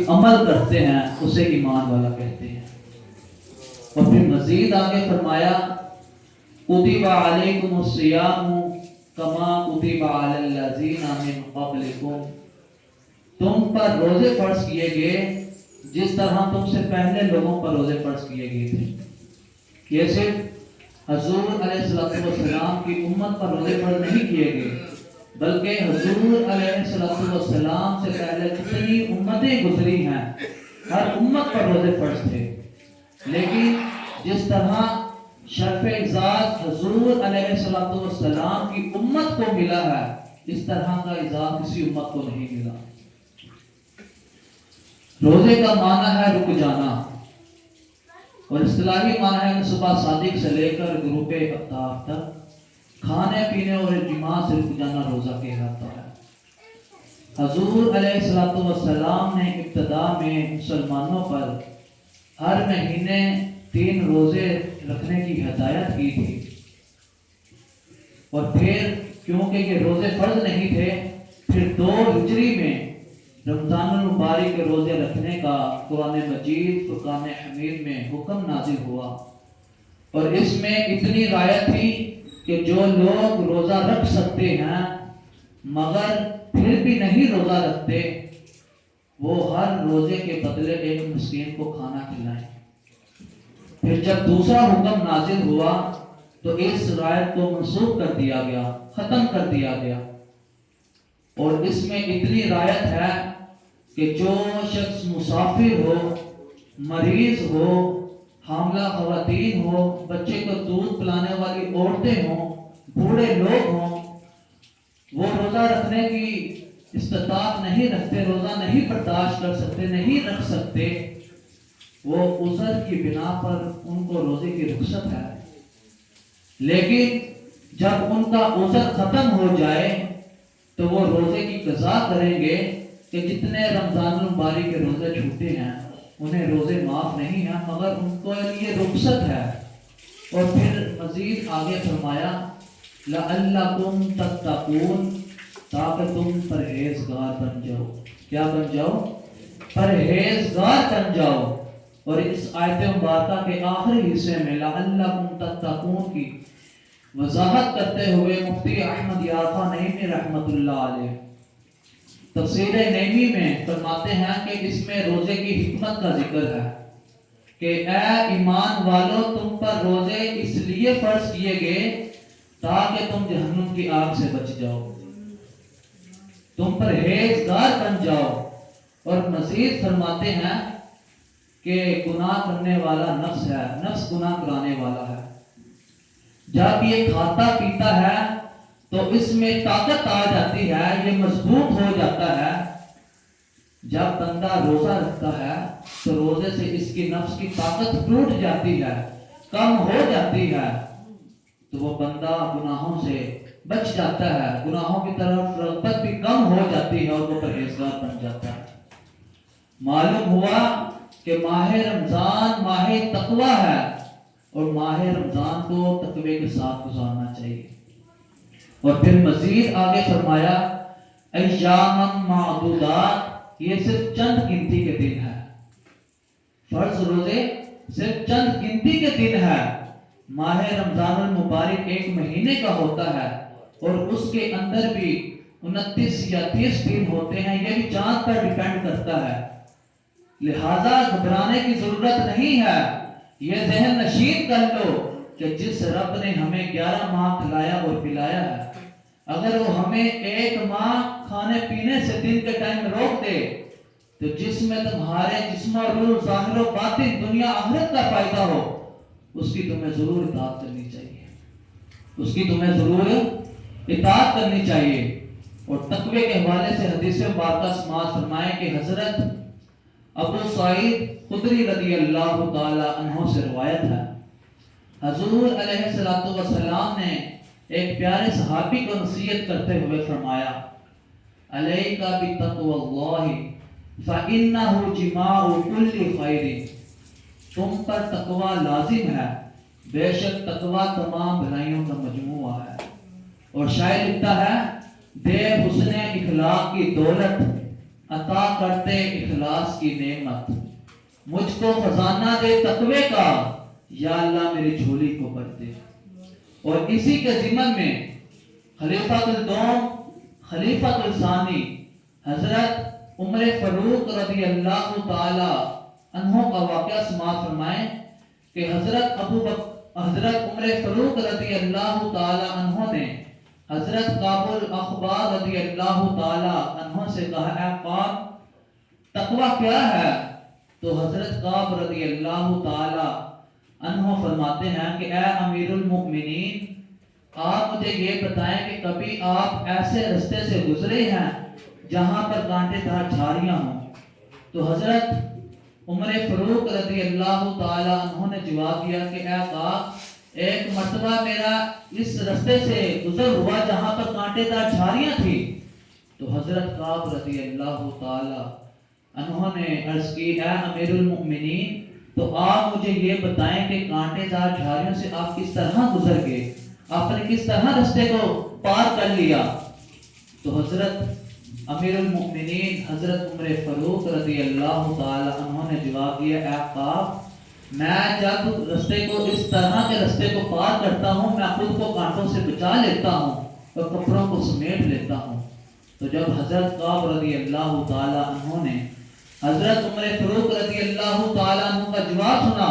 عمل کرتے ہیں اسے ایمان والا کہتے ہیں۔ اور پھر مزید آگے فرمایا کتب علیکم الصیام کما کتب علی الذین من قبلکم، تم پر روزے فرض کیے گئے جس طرح تم سے پہلے لوگوں پر روزے فرض کیے گئے تھے۔ یہ صرف حضور علیہ السلام کی امت پر روزے فرض نہیں کیے گئے، بلکہ حضور علیہ السلام سے پہلے جتنی امتیں گزری ہیں ہر امت پر روزے فرض تھے، لیکن جس طرح شرف اعزاز حضور علیہ السلام کی امت کو ملا ہے اس طرح کا اعزاز کسی امت کو نہیں ملا۔ روزے کا معنی ہے رک جانا، اور اصطلاحی معنی ہے کہ صبح صادق سے لے کر غروب آفتاب تک کھانے پینے اور جماع سے رک جانا روزہ کہلاتا ہے۔ حضور علیہ السلام نے ابتدا میں مسلمانوں پر ہر مہینے 3 روزے رکھنے کی ہدایت کی تھی، اور پھر کیونکہ یہ روزے فرض نہیں تھے، پھر 2 ہجری میں رمضان المبارک کے روزے رکھنے کا قرآن مجید فرقان حمید میں حکم نازل ہوا، اور اس میں اتنی رعایت تھی کہ جو لوگ روزہ رکھ سکتے ہیں مگر پھر بھی نہیں روزہ رکھتے، وہ ہر روزے کے بدلے ایک مسکین کو کھانا کھلائیں۔ پھر جب دوسرا حکم نازل ہوا تو اس رعایت کو منسوخ کر دیا گیا، ختم کر دیا گیا، اور اس میں اتنی رعایت ہے کہ جو شخص مسافر ہو، مریض ہو، حاملہ خواتین ہو، بچے کو دودھ پلانے والی عورتیں ہوں، بوڑھے لوگ ہوں، وہ روزہ رکھنے کی استطاعت نہیں رکھتے، روزہ نہیں برداشت کر سکتے، نہیں رکھ سکتے، وہ عذر کی بنا پر ان کو روزے کی رخصت ہے۔ لیکن جب ان کا عذر ختم ہو جائے تو وہ روزے کی قضا کریں گے کہ جتنے رمضان المبارک کے روزے چھوٹے ہیں انہیں روزے معاف نہیں ہیں مگر ان کو یہ رخصت ہے۔ اور پھر مزید آگے فرمایا لعلکم تتقون، تاکہ تم پرہیزگار بن جاؤ۔ کیا بن جاؤ؟ پرہیزگار بن جاؤ۔ اور اس آیت مبارکہ کے آخری حصے میں لعلکم تتقون کی وضاحت کرتے ہوئے مفتی احمد یار خان نعیمی رحمۃ اللہ علیہ تفسیر نعیمی میں فرماتے ہیں کہ اس میں روزے کی حکمت کا ذکر ہے کہ اے ایمان والو، تم پر روزے اس لیے فرض کیے گئے تاکہ تم جہنم کی آگ سے بچ جاؤ، تم پرہیزگار بن جاؤ۔ اور مزید فرماتے ہیں کہ گناہ کرنے والا نفس ہے، نفس گناہ کرانے والا ہے۔ جب یہ کھاتا پیتا ہے تو اس میں طاقت آ جاتی ہے، یہ مضبوط ہو جاتا ہے۔ جب بندہ روزہ رکھتا ہے تو روزے سے اس کی نفس کی طاقت ٹوٹ جاتی ہے، کم ہو جاتی ہے، تو وہ بندہ گناہوں سے بچ جاتا ہے، گناہوں کی طرف رغبت بھی کم ہو جاتی ہے اور وہ پرہیزگار بن جاتا ہے۔ معلوم ہوا کہ ماہ رمضان ماہ تقوی ہے، اور ماہ رمضان کو تقوی کے ساتھ گزارنا چاہیے۔ اور پھر مزید آگے فرمایا ایام معدودات، یہ صرف چند گنتی کے دن ہے، فرض روزے صرف چند گنتی کے دن ہے۔ ماہ رمضان المبارک 1 مہینے کا ہوتا ہے، اور اس کے اندر بھی 29 یا 30 دن ہوتے ہیں، یہ بھی چاند پر ڈیپینڈ کرتا ہے، لہذا گھبرانے کی ضرورت نہیں ہے۔ یہ ذہن نشین کر لو کہ جس رب نے ہمیں 11 ماہ کھلایا اور پلایا ہے، اگر وہ ہمیں 1 ماہ کھانے پینے سے دن کے ٹائم روک دے تو جس میں تمہارے جسم و روح ظاہر و باطن دنیا آخرت کا فائدہ ہو، اس کی تمہیں ضرور اطاعت کرنی چاہیے، اس کی تمہیں ضرور اطاعت کرنی چاہیے۔ اور تقوی کے حوالے سے حدیث مبارکہ سماعت فرمائے کہ حضرت ابو سعید خدری رضی اللہ تعالی عنہ سے روایت ہے، حضور علیہ السلام نے ایک پیارے صحابی کو نصیحت کرتے ہوئے فرمایا علیک بتقوی اللہ فإنہ جماع کل خیر، تم پر تقوی لازم ہے، بے شک تقوی تمام بھلائیوں کا مجموعہ ہے۔ اور شاعر لکھتا ہے بے حسن اخلاق کی دولت عطا کرتے اخلاص کی نعمت، مجھ کو خزانہ دے تقوی کا، یا اللہ میری جھولی کو بھر دے۔ اور اسی کے ضمن میں خلیفۃ الدوم خلیفۃ الثانی حضرت عمر فاروق رضی اللہ تعالی عنہ کا واقعہ سماعت فرمائیں کہ حضرت عمر فاروق رضی اللہ تعالی عنہ نے حضرت کعب الاحبار رضی اللہ تعالی عنہ سے کہا، اے کعب تقوی کیا ہے؟ تو حضرت کعب رضی اللہ تعالی عنہ فرماتے ہیں کہ اے امیر المؤمنین، آپ مجھے یہ بتائیں کہ کبھی آپ ایسے رستے سے گزرے ہیں جہاں پر کانٹے دار جھاڑیاں ہوں؟ تو حضرت عمر فاروق رضی اللہ تعالی عنہ نے جواب دیا کہ اے کعب، ایک مرتبہ میرا اس رستے سے گزر ہوا جہاں پر کانٹے دار جھاڑیاں تھی۔ تو حضرت کعب رضی اللہ تعالی عنہ نے عرض کی، اے امیر المؤمنین، تو آپ مجھے یہ بتائیں کہ کانٹے دار جھاڑیوں سے آپ کس طرح گزر گئے، آپ نے کس طرح رستے کو پار کر لیا؟ تو حضرت امیر المؤمنین حضرت عمر فاروق رضی اللہ تعالی عنہ نے جواب دیا، اے کعب، میں جب رستے کو اس طرح کے رستے کو پار کرتا ہوں، میں خود کو کانٹوں سے بچا لیتا ہوں اور کپڑوں کو سمیٹ لیتا ہوں۔ تو جب حضرت کعب رضی اللہ تعالی عنہ نے حضرت عمر فاروق رضی اللہ تعالی عنہ کا جواب سنا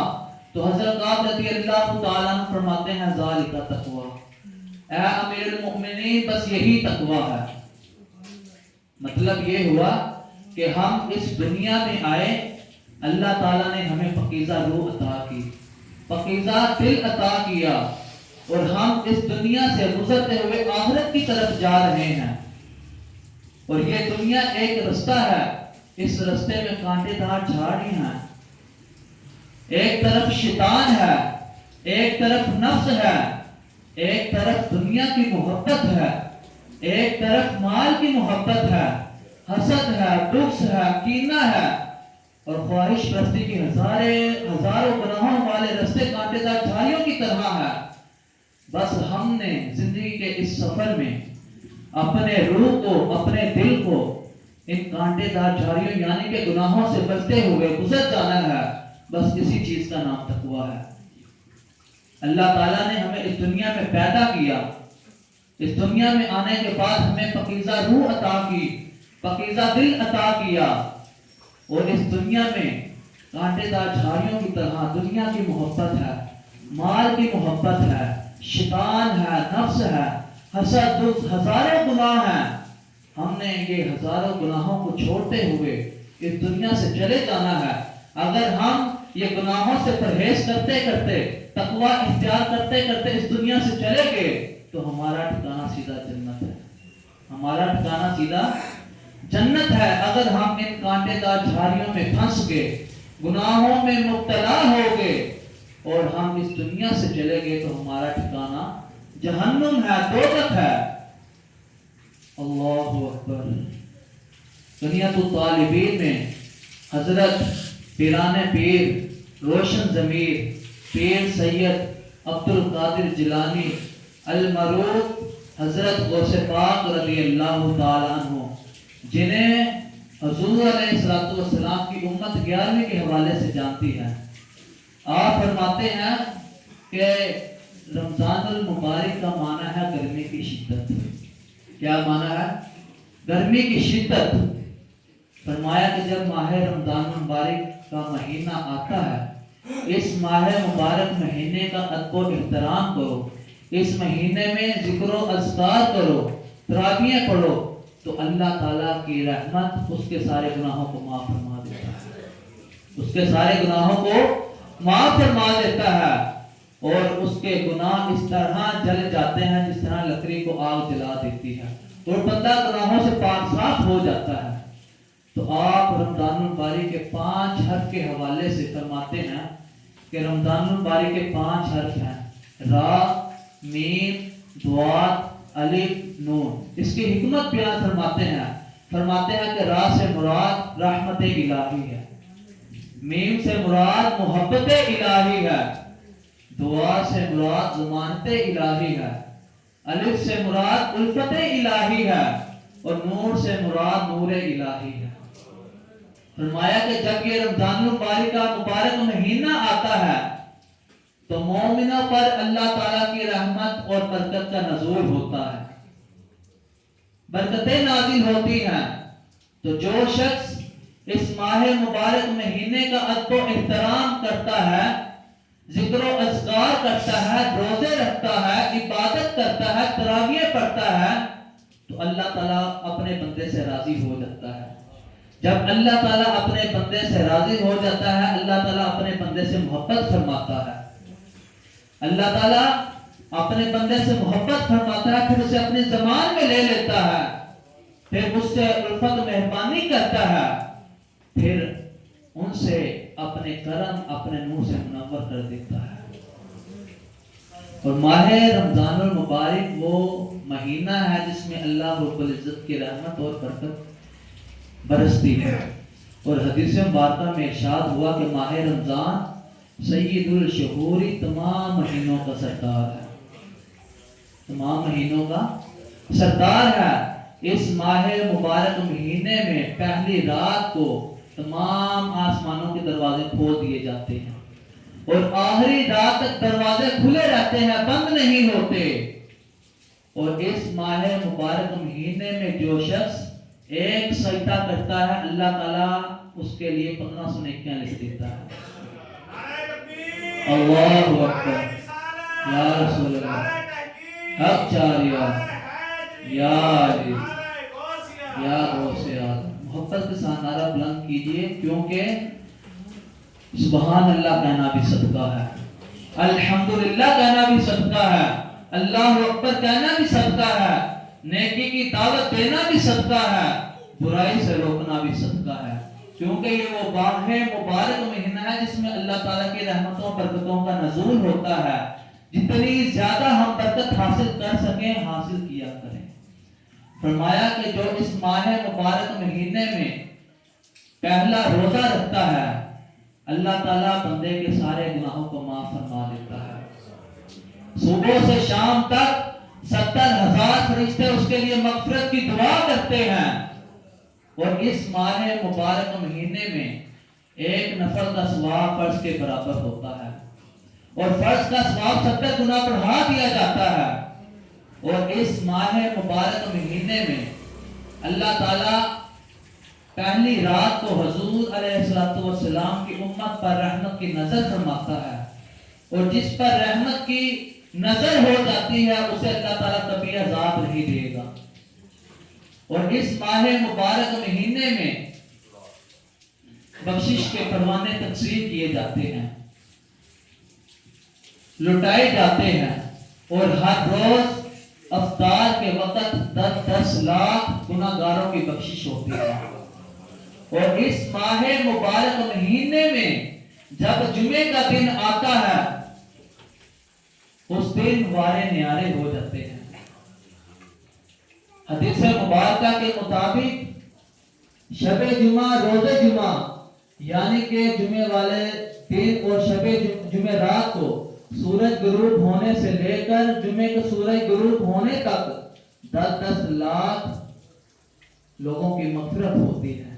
تو حضرت کعب رضی اللہ تعالی عنہ فرماتے ہیں، ذالک تقوی، اے امیر المؤمنین، بس یہی تقوی ہے۔ مطلب یہ ہوا کہ ہم اس دنیا میں آئے، اللہ تعالیٰ نے ہمیں پاکیزہ روح عطا کی، پاکیزہ دل عطا کیا، اور ہم اس دنیا سے گزرتے ہوئے آخرت کی طرف جا رہے ہیں۔ اور یہ دنیا ایک رستہ ہے، اس رستے میں کانٹے دار جھاڑی ہیں، ایک طرف شیطان ہے، ایک طرف نفس ہے، ایک طرف دنیا کی محبت ہے، ایک طرف مال کی محبت ہے، حسد ہے، بغض ہے، کینہ ہے، اور خواہش پرستی کی ہزاروں گناہوں والے رستے کانٹے دار جھاڑیوں کی طرح ہے۔ بس ہم نے زندگی کے اس سفر میں اپنے روح کو، اپنے دل کو ان کانٹے دار جھاڑیوں یعنی کہ گناہوں سے بچتے ہوئے گزر جانا ہے۔ بس اسی چیز کا نام تقویٰ ہے۔ اللہ تعالیٰ نے ہمیں اس دنیا میں پیدا کیا، اس دنیا میں آنے کے بعد ہمیں پاکیزہ روح عطا کی، پاکیزہ دل عطا کیا، اور اس دنیا میں کانٹے دار جھاڑیوں کی طرح دنیا کی محبت ہے، مال کی محبت ہے، شیطان ہے، نفس ہے، حسد، بغض، ہزاروں گناہ ہیں۔ ہم نے یہ ہزاروں گناہوں کو چھوڑتے ہوئے اس دنیا سے چلے جانا ہے۔ اگر ہم یہ گناہوں سے پرہیز کرتے کرتے، تقویٰ اختیار کرتے کرتے اس دنیا سے چلے گئے تو ہمارا ٹھکانہ سیدھا جنت ہے، ہمارا ٹھکانہ سیدھا جنت ہے۔ اگر ہم ان کانٹے دار جھاڑیوں میں پھنس گئے، گناہوں میں مبتلا ہو گئے اور ہم اس دنیا سے چلے گئے تو ہمارا ٹھکانہ جہنم ہے، دوزخ ہے۔ اللہ اکبر۔ دنیات الطالبین میں حضرت پیران پیر روشن ضمیر پیر سید عبد القادر جیلانی المعروف حضرت غوث پاک رضی اللہ تعالیٰ عنہ، جنہیں حضور علیہ السلام کی امت 11ویں کے حوالے سے جانتی ہے، آپ فرماتے ہیں کہ رمضان المبارک کا معنی ہے گرمی کی شدت۔ کیا معنی ہے؟ گرمی کی شدت۔ فرمایا کہ جب ماہ رمضان المبارک کا مہینہ آتا ہے، اس ماہ مبارک مہینے کا ادب و احترام کرو، اس مہینے میں ذکر و اذکار کرو، تراویحیں پڑھو، تو اللہ تعالیٰ کی رحمت اس کے سارے گناہوں کو معاف فرما دیتا ہے، اس کے سارے گناہوں کو معاف فرما دیتا ہے، اور اس کے گناہ اس طرح جل جاتے ہیں جس طرح لکڑی کو آگ جلا دیتی ہے، اور بندہ گناہوں سے پاک صاف ہو جاتا ہے۔ تو آپ رمضان المبارک کے 5 حرف کے حوالے سے فرماتے ہیں کہ رمضان المبارک کے 5 حرف ہیں، را، میم، ضاد، الف، نون۔ اس کی حکمت بیان فرماتے ہیں کہ را سے مراد رحمت الہی ہے، میم سے مراد محبت الہی ہے، دعا سے مراد ضمانت الہی ہے، الف سے مراد الفت الہی ہے، اور نور سے مراد نور الہی ہے۔ فرمایا کہ جب یہ رمضان المبارک کا مبارک مہینہ آتا ہے تو مومنوں پر اللہ تعالیٰ کی رحمت اور برکت کا نزول ہوتا ہے، برکتیں نازل ہوتی ہیں۔ تو جو شخص اس ماہ مبارک مہینے کا ادب و احترام کرتا ہے، ذکر و اذکار کرتا ہے، روزے رکھتا ہے، عبادت کرتا ہے، تراویح پڑھتا ہے، تو اللہ تعالیٰ اپنے بندے سے راضی ہو جاتا ہے۔ جب اللہ تعالیٰ اپنے بندے سے راضی ہو جاتا ہے، اللہ تعالیٰ اپنے بندے سے محبت فرماتا ہے۔ اللہ تعالیٰ اپنے بندے سے محبت فرماتا ہے، پھر اسے اپنی زمان میں لے لیتا ہے، پھر اس سے الفت و مہربانی کرتا ہے، پھر ان سے اپنے کرم اپنے نور سے منور کر دیتا ہے۔ اور ماہ رمضان المبارک وہ مہینہ ہے جس میں اللہ رب العزت کی رحمت اور برکت برستی ہے۔ اور حدیث مبارکہ میں ارشاد ہوا کہ ماہ رمضان سید الشہوری تمام مہینوں کا سردار ہے، تمام مہینوں کا سردار ہے۔ اس ماہ مبارک مہینے میں پہلی رات کو تمام آسمانوں کے دروازے کھول دیے جاتے ہیں اور آخری رات تک دروازے کھلے رہتے ہیں، بند نہیں ہوتے۔ اور اس ماہ مبارک مہینے میں جو شخص ایک سجدہ کرتا ہے، اللہ تعالیٰ اس کے لیے 1500 نیکیاں لکھ دیتا ہے۔ اللہ اکبر، یا رسول اللہ، حق چاریہ، یا علی، یا غوث اعظم۔ محبت کے ساتھ نعرہ بلند کیجئے، کیونکہ سبحان اللہ کہنا بھی صدقہ ہے، الحمدللہ کہنا بھی صدقہ ہے، اللہ اکبر کہنا بھی صدقہ ہے، نیکی کی دعوت دینا بھی صدقہ ہے، برائی سے روکنا بھی صدقہ ہے، کیونکہ یہ وہ ماہ مبارک مہینہ ہے جس میں اللہ تعالیٰ کی رحمتوں برکتوں کا نزول ہوتا ہے۔ جتنی زیادہ ہم برکت حاصل کر سکیں حاصل کیا کریں۔ فرمایا کہ جو اس ماہ مبارک مہینے میں پہلا روزہ رکھتا ہے، اللہ تعالیٰ بندے کے سارے گناہوں کو معاف فرما دیتا ہے۔ صبح سے شام تک 70,000 فرشتے اس کے لیے مغفرت کی دعا کرتے ہیں۔ اور اس ماہ مبارک مہینے میں ایک نفل کا ثواب فرض کے برابر ہوتا ہے، اور فرض کا ثواب 70 گنا بڑھا دیا جاتا ہے۔ اور اس ماہ مبارک مہینے میں اللہ تعالیٰ پہلی رات کو حضور علیہ السلام کی امت پر رحمت کی نظر فرماتا ہے، اور جس پر رحمت کی نظر ہو جاتی ہے اسے اللہ تعالیٰ کبھی عذاب نہیں دے گا۔ اور اس ماہ مبارک مہینے میں بخشش کے پروانے تقسیم کیے جاتے ہیں، لٹائے جاتے ہیں، اور ہر روز افطار کے وقت 10 لاکھ گناہگاروں کی بخشش ہوتی ہے۔ اور اس ماہ مبارک مہینے میں جب جمعے کا دن آتا ہے اس دن وارے نیارے ہو جاتے ہیں۔ حدیث مبارکہ کے مطابق شب جمعہ روز جمعہ یعنی کہ جمعے والے دن اور شب جمعہ رات کو سورج غروب ہونے سے لے کر جمعے کے سورج غروب ہونے تک 10 لاکھ لوگوں کی مغفرت ہوتی ہے،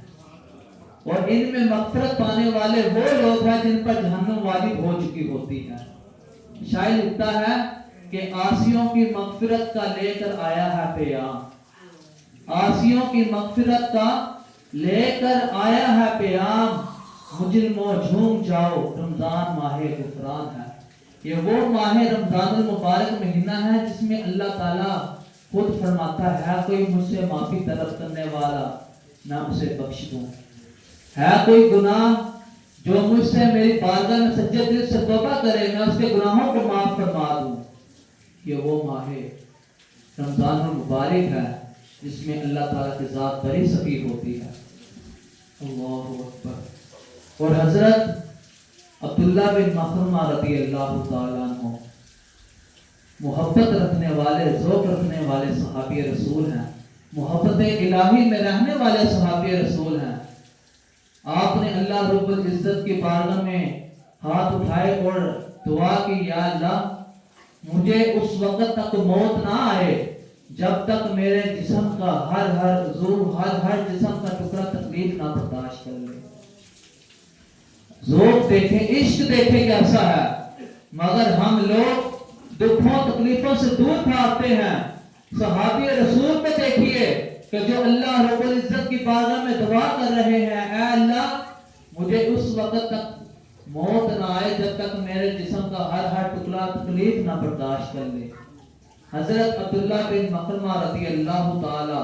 اور ان میں مغفرت پانے والے وہ لوگ ہیں جن پر جہنم واجب ہو چکی ہوتی ہے۔ شاعر لکھتا ہے کہ عاصیوں کی مغفرت کا لے کر آیا ہے پیام، عاصیوں کی مغفرت کا لے کر آیا ہے پیام، مجرموں جھوم جاؤ رمضان ماہ غفران ہے۔ یہ وہ ماہ رمضان المبارک مہینہ ہے جس میں اللہ تعالیٰ خود فرماتا ہے کوئی مجھ سے معافی طلب کرنے والا میں اسے بخش دوں، ہے کوئی گناہ جو مجھ سے میری بارگاہ میں سچے دل سے توبہ کرے میں اس کے گناہوں کو معاف فرما دوں۔ یہ وہ ماہ رمضان المبارک ہے جس میں اللہ تعالیٰ کی ذات بڑی سخی ہوتی ہے۔ اللہ اکبر۔ اور حضرت عبداللہ بن مخرمہ رضی اللہ تعالیٰ عنہ محبت رکھنے والے، ذوق رکھنے والے صحابی رسول ہیں، محبت الہی میں رہنے والے صحابی رسول ہیں۔ آپ نے اللہ رب العزت کی بارگاہ میں ہاتھ اٹھائے اور دعا کی، یا اللہ مجھے اس وقت تک موت نہ آئے جب تک میرے جسم کا ہر عضو، ہر جسم کا ٹکڑا تک تکلیف نہ برداشت کر لے. ذوق دیکھیں, عشق دیکھیں کیسا ہے, مگر ہم لوگ دکھوں تکلیفوں سے دور بھاگتے ہیں. صحابی رسول کو دیکھیے کہ جو اللہ رب العزت کی بارگاہ میں دعا کر رہے ہیں, اے اللہ مجھے اس وقت تک موت نہ آئے جب تک میرے جسم کا ہر ٹکڑا تکلیف نہ برداشت کر لے. حضرت عبداللہ بن مخرمہ رضی اللہ تعالی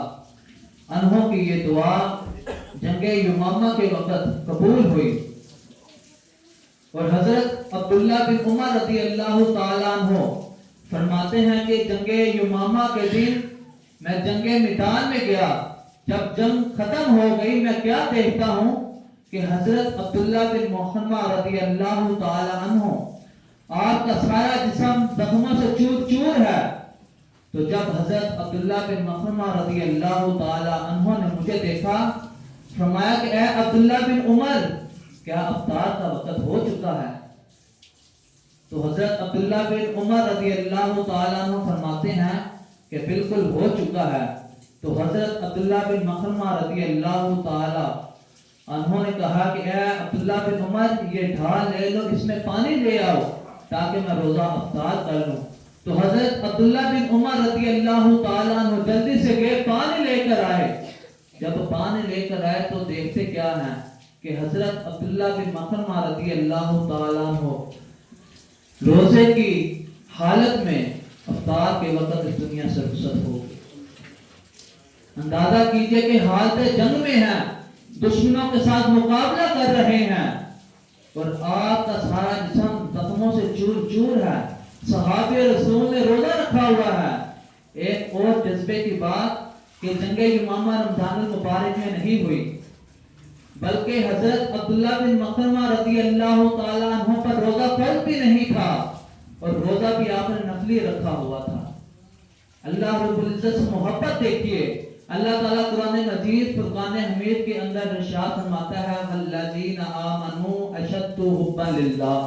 عنہ کی یہ دعا جنگ یمامہ کے وقت قبول ہوئی, اور حضرت عبداللہ بن عمر رضی اللہ تعالیٰ عنہ فرماتے ہیں کہ جنگ یمامہ کے دن میں جنگ میدان میں گیا. جب جنگ ختم ہو گئی میں کیا دیکھتا ہوں کہ حضرت عبداللہ بن مخرمہ رضی اللہ تعالیٰ عنہ آپ کا سارا جسم زخموں سے چور چور ہے. تو جب حضرت عبداللہ بن مخرمہ رضی اللہ تعالیٰ عنہ نے مجھے دیکھا, فرمایا کہ اے عبداللہ بن عمر, کیا افطار کا وقت ہو چکا ہے؟ تو حضرت عبداللہ بن عمر رضی اللہ تعالیٰ عنہ فرماتے ہیں کہ بالکل ہو چکا ہے. تو حضرت عبداللہ بن مخرمہ رضی اللہ تعالیٰ عنہ نے کہا کہ اے عبداللہ بن عمر, یہ ڈھال لے لو, اس میں پانی لے آؤ تاکہ میں روزہ افطار کر لوں. تو حضرت عبداللہ بن عمر رضی اللہ تعالیٰ عنہ جلدی سے گئے, پانی لے کر آئے. جب پانی لے کر آئے تو دیکھتے کیا ہے کہ حضرت عبداللہ بن مخرمہ رضی اللہ تعالیٰ عنہ روزے کی حالت میں افطار کے وقت اس دنیا سے رخصت ہو گئے. اندازہ کیجئے کہ حالت جنگ میں ہیں, دشمنوں کے ساتھ مقابلہ کر رہے ہیں, اور آپ کا سارا جسم زخموں سے چور چور ہے. صحابہ رسول نے روزہ رکھا ہوا ہے. ایک اور جذبے کی بات کہ جنگ یمامہ رمضان المبارک میں نہیں ہوئی, بلکہ حضرت عبداللہ بن مخرمہ رضی اللہ تعالیٰ عنہ پر روزہ فرض بھی نہیں تھا, اور روزہ بھی آپ نے نفلی رکھا ہوا تھا. اللہ رب العزت سے محبت دیکھیے. اللہ تعالیٰ قرآن مجید فرقان حمید کے اندر ارشاد فرماتا ہے والذین آمنوا اشد حبا للہ,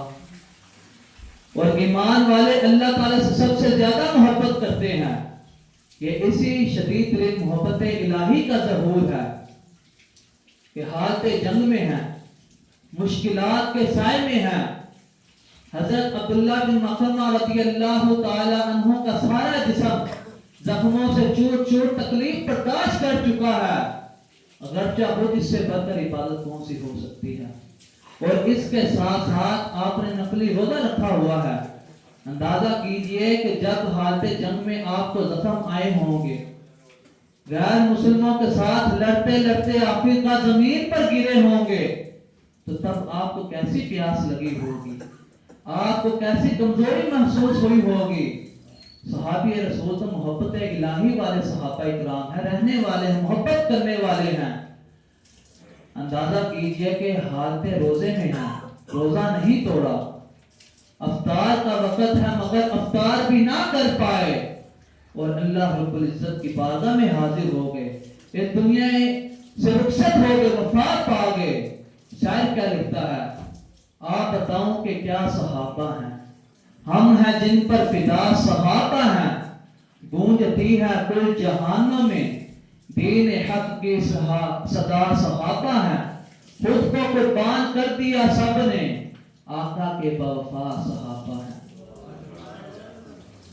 اور ایمان والے اللہ تعالیٰ سے سب سے زیادہ محبت کرتے ہیں. یہ اسی شدید ترین محبت الہی کا ظہور ہے کہ حالت جنگ میں ہیں, مشکلات کے سائے میں ہیں. حضرت عبداللہ بن مخرمہ رضی اللہ تعالی عنہ کا سارا جسم زخموں سے چور چور تکلیف برداشت کر چکا ہے, اگرچہ خود اس سے بڑھ کر عبادت کون سی ہو سکتی ہے. اور اس کے ساتھ ساتھ آپ نے نفلی روزہ رکھا ہوا ہے. اندازہ کیجئے کہ جب حالت جنگ میں آپ کو زخم آئے ہوں گے, غیر مسلموں کے ساتھ لڑتے لڑتے آخر کا زمین پر گرے ہوں گے, تو تب آپ کو کیسی پیاس لگی ہوگی, آپ کو کیسی کمزوری محسوس ہوئی ہوگی. صحابی رسول تو محبت الہی والے صحابہ اکرام ہیں, رہنے والے ہیں, محبت کرنے والے ہیں. اندازہ کیجئے کہ حالت روزے میں ہیں, روزہ نہیں توڑا, افطار کا وقت ہے مگر افطار بھی نہ کر پائے, اور اللہ رب العزت کی بارگاہ میں حاضر ہو گئے, اس دنیا سے رخصت ہو گئے, وفات پا گئے. شاعر کیا لکھتا ہے, آپ بتاؤں کہ کیا صحابہ ہیں, ہم ہیں جن پر فدا صحابہ ہیں, گونجتی ہے کل جہانوں میں دین حق کی صدا صحابہ ہیں, خود کو قربان کر دیا سب نے, آقا کے بوفا صحابہ ہیں.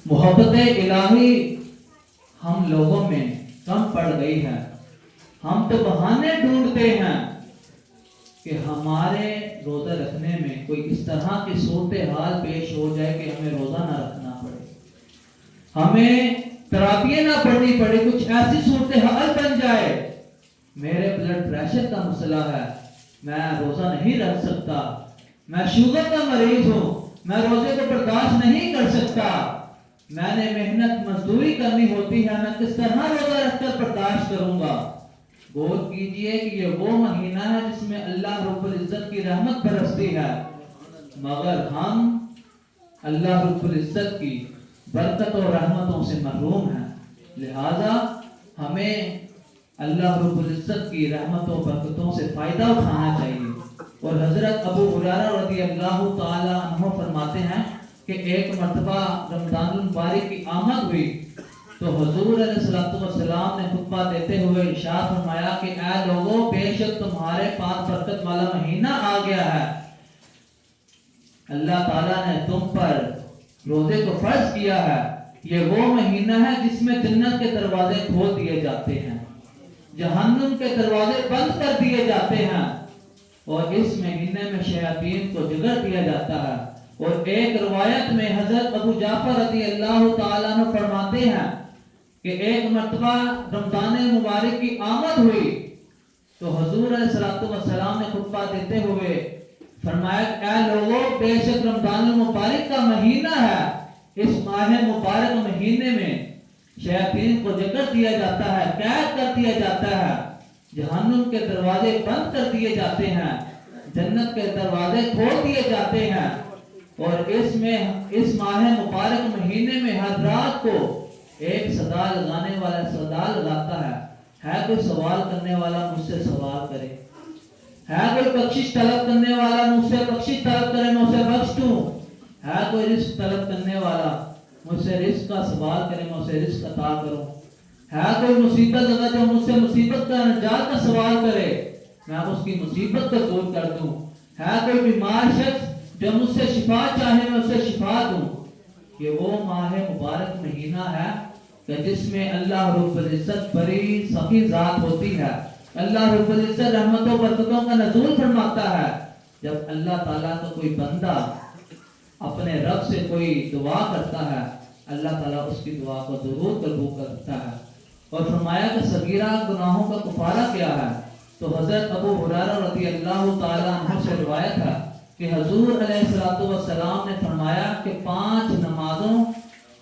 محبت الہی ہم لوگوں میں کم پڑ گئی ہے. ہم تو بہانے ڈھونڈتے ہیں کہ ہمارے روزہ رکھنے میں کوئی اس طرح کی صورتحال پیش ہو جائے کہ ہمیں روزہ نہ رکھنا پڑے, ہمیں تراویح نہ پڑھنی پڑے, کچھ ایسی صورتحال بن جائے. میرے بلڈ پریشر کا مسئلہ ہے, میں روزہ نہیں رکھ سکتا, میں شوگر کا مریض ہوں, میں روزے کو برداشت نہیں کر سکتا, میں نے محنت مزدوری کرنی ہوتی ہے, میں کس طرح روزہ رکھ کر برداشت کروں گا. غور کیجئے کہ یہ وہ مہینہ ہے جس میں اللہ رب العزت کی رحمت برستی ہے, مگر ہم اللہ رب العزت کی برکت اور رحمتوں سے محروم ہیں. لہذا ہمیں اللہ رب العزت کی رحمتوں برکتوں سے فائدہ اٹھانا چاہیے. اور حضرت ابو ہریرہ رضی اللہ تعالی عنہ فرماتے ہیں کہ ایک مرتبہ رمضان المبارک کی آمد ہوئی تو حضور علیہ السلام نے خطبہ دیتے ہوئے ارشاد فرمایا کہ اے لوگوں، بے شک تمہارے پاس برکت والا مہینہ آ گیا ہے۔ اللہ تعالیٰ نے تم پر روزے کو فرض کیا ہے۔ یہ وہ مہینہ ہے جس میں جنت کے دروازے کھول دیے جاتے ہیں، جہنم کے دروازے بند کر دیے جاتے ہیں، اور اس مہینے میں شیاطین کو جگر دیا جاتا ہے۔ اور ایک روایت میں حضرت ابو جعفر رضی اللہ تعالیٰ عنہ فرماتے ہیں کہ ایک مرتبہ رمضان مبارک کی آمد ہوئی تو حضور علیہ السلام نے خطبہ دیتے ہوئے فرمایا کہ اے لوگوں، بے شک رمضان المبارک کا مہینہ ہے، اس ماہ مبارک مہینے میں شیاطین کو جگر دیا جاتا ہے، قید کر دیا جاتا ہے، جہنم کے دروازے بند کر دیے جاتے ہیں، جنت کے دروازے کھول دیے جاتے ہیں۔ اور اس ماہ مبارک مہینے میں ہر رات کو ایک صدا لگانے والا صدا لگاتا ہے کوئی سوال کرنے والا مجھ سے سوال کرے، ہے کوئی بخشش طلب کرنے والا مجھ سے بخشش طلب کرے، میں اسے بخش دوں، ہے کوئی رزق طلب کرنے والا مجھ سے رزق کا سوال کرے، میں اسے رزق عطا کروں، ہے کوئی مصیبت لگا جو مجھ سے مصیبت کا نجات کا سوال کرے، میں اس کی مصیبت کو دور کر دوں، ہے کوئی بیمار شخص جو مجھ سے شفا چاہے، میں اسے شفا دوں۔ یہ وہ ماہ مبارک مہینہ ہے کہ جس میں اللہ رب العزت بڑی سخی ذات ہوتی ہے، اللہ رب العزت رحمت و برکتوں کا نزول فرماتا ہے۔ جب اللہ تعالیٰ کا کوئی بندہ اپنے رب سے کوئی دعا کرتا ہے، اللہ تعالیٰ اس کی دعا کو ضرور قبول کرتا ہے۔ اور فرمایا کہ صغیرہ گناہوں کا کفارہ کیا ہے؟ تو حضرت ابو ہریرہ رضی اللہ تعالیٰ عنہ سے روایت ہے کہ حضور علیہ السلام نے فرمایا کہ 5 نمازوں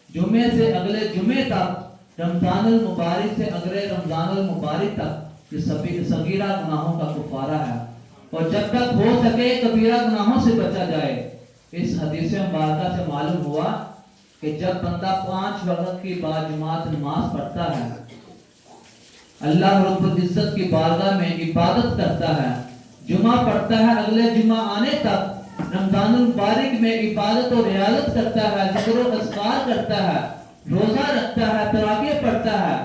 جمعے سے اگلے جمعے تک، رمضان المبارک سے اگلے رمضان المبارک تک، یہ سبھی صغیرہ گناہوں کا کفارہ ہے، اور جب تک ہو سکے کبیرہ گناہوں سے بچا جائے۔ اس حدیث مبارکہ سے معلوم ہوا کہ جب بندہ 5 وقت کی باجماعت نماز پڑھتا ہے، اللہ رب العزت کی بارگاہ میں عبادت کرتا ہے، جمعہ پڑھتا ہے، اگلے جمعہ آنے تک رمضان المبارک میں عبادت و ریاضت کرتا ہے، ذکر و اذکار کرتا ہے، روزہ رکھتا ہے، تراویح پڑھتا ہے،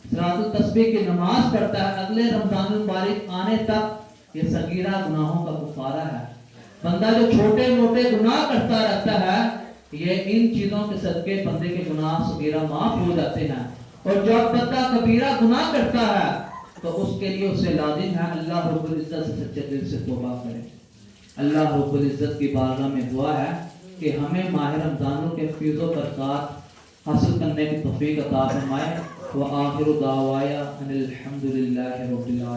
صلاۃ التسبیح کی نماز پڑھتا ہے، اگلے رمضان المبارک آنے تک، یہ صغیرہ گناہوں کا کفارہ ہے۔ بندہ جو چھوٹے موٹے گناہ کرتا رہتا ہے، یہ ان چیزوں کے صدقے بندے کے گناہ صغیرہ معاف ہو جاتے ہیں۔ اور جب بندہ کبیرہ گناہ کرتا ہے تو اس کے لیے اسے لازم ہے اللہ رب العزت سے سچے دل سے توبہ کرے۔ اللہ رب العزت کی بارگاہ میں دعا ہے کہ ہمیں ماہ رمضان کے فیض و برکات حاصل کرنے کی توفیق عطا فرمائے۔ وآخر دعوایا ان الحمد للہ رب العالمین۔